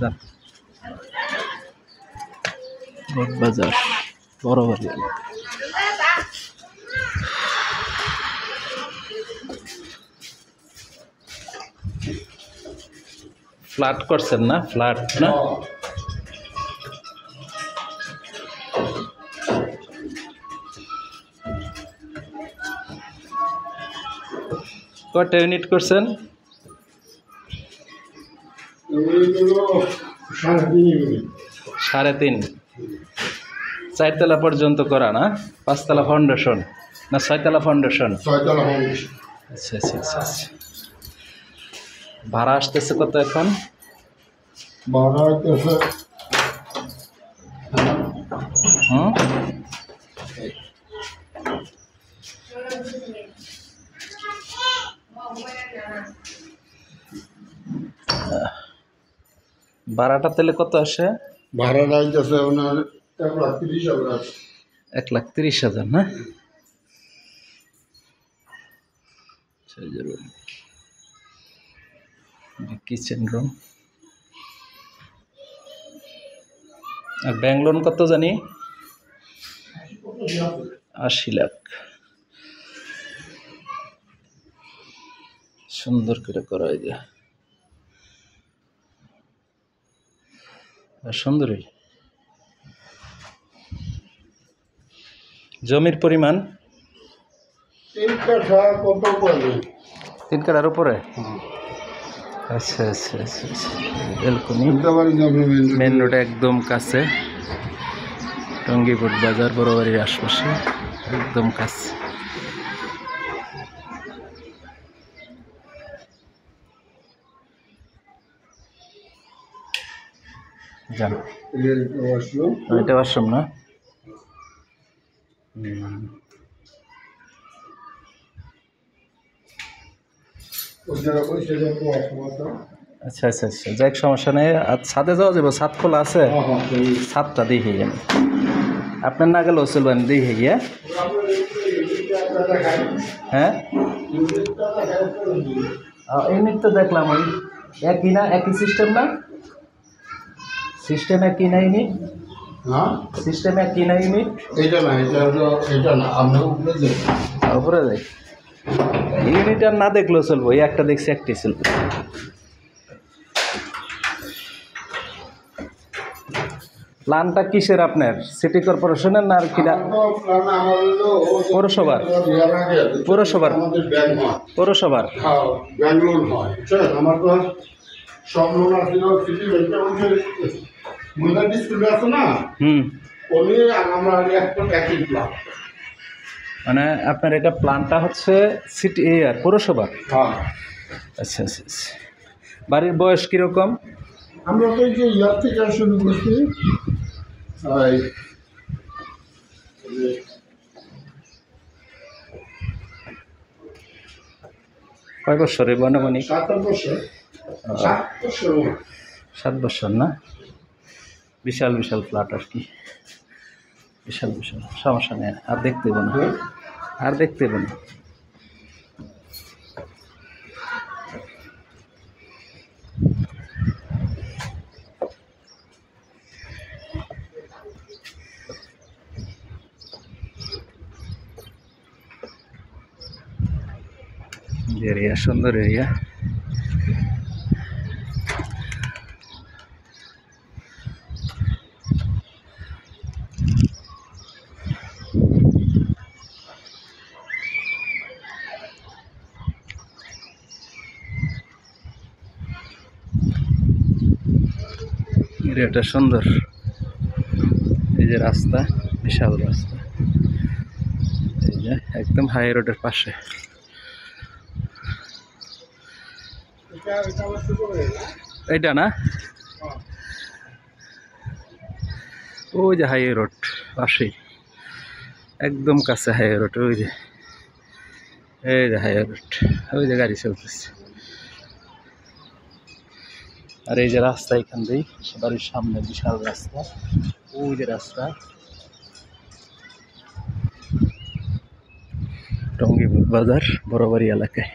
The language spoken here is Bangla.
যান বোট বাজার বড়বাড়ি এলাকা। ফ্ল্যাট করছেন না? ফ্ল্যাট না? কয়টা ইউনিট করছেন? 3.5। 4 তলা পর্যন্ত করা না? 5 তলা ফাউন্ডেশন না 6 তলা ফাউন্ডেশন? 6 তলা ফাউন্ডেশন। আচ্ছা আচ্ছা আচ্ছা আচ্ছা। ভাড়া আসতেছে কত এখন? ভাড়া হইতেছে ভাড়াটা তাহলে কত আসে? ভাড়া হইতেছে ওনার 1,30,000। 1,30,000 না? Kitchen room. আর ব্যাংক লোন কত জানি? 80 লাখ। সুন্দর করে করা হয় যে সুন্দরই। জমির পরিমাণ 3 কাঠা কত পড়বে? 3 কাঠার উপরে। আচ্ছা আচ্ছা আচ্ছা আচ্ছা। মেন রোড একদম কাছে, টঙ্গীপুর বাজার বড়বাড়ির আশপাশে একদম কাছে। জানো এটা ওয়াশরুম না? আচ্ছা আচ্ছা আচ্ছা, যাই সমস্যা নেই। আর ছাদে যাওয়া যাবে? ছাদ খোলা আছে? ছাদটা দেখে যান, আপনার না গেলেও চলবেন দেখে গিয়ে। হ্যাঁ ইউনিট তো দেখলাম ওই একই না? একই সিস্টেম না? সিস্টেম একই না ইউনিট? হ্যাঁ সিস্টেম একই না ইউনিট? এটা না, এটা না, আমরা উপরে যাই। উপরে যাই। ইউনিট আর না দেখলেও চলবো, এই একটা দেখছি একটাই চলবে। প্ল্যানটা কিসের আপনার? সিটি কর্পোরেশনের না আর কি? পৌরসভার? পৌরসভার? পৌরসভার ব্যাঙ্গলোর হয়। আমার তো সব লোন আসছিল সিটি ব্যাংকে, মহিলা স্কুল আছে না, উনি আর আমরা একই প্ল্যান। মানে আপনার এটা প্ল্যানটা হচ্ছে সিটি আর পৌরসভার? হ্যাঁ। আচ্ছা আচ্ছা আচ্ছা। বাড়ির বয়স কীরকম? আমরা তো এই যে ইয়ার থেকে শুরু করছি, কয় বছরে বনাবনি? 7 বছর। 7 বছর না? বিশাল বিশাল ফ্ল্যাট আর কি, বিশাল বিশাল। সমস্যা নেই, আর দেখতে দেবো না, আর দেখতে দেবো না। এরিয়া সুন্দর এরিয়া। এরিয়াটা সুন্দর। এই যে রাস্তা, বিশাল রাস্তা, এই যে একদম হাই রোডের পাশে। এইটা না? ওই যে হাই রোড পাশেই, একদম কাছে হাই রোড। ওই যে এই যে হাই রোড, ওই যে গাড়ি চলতেছে। আর এই যে রাস্তা, এখান দিয়েই বাড়ির সামনে বিশাল রাস্তা। ওই যে রাস্তা, টঙ্গীপুর বাজার বড়বাড়ি এলাকায়।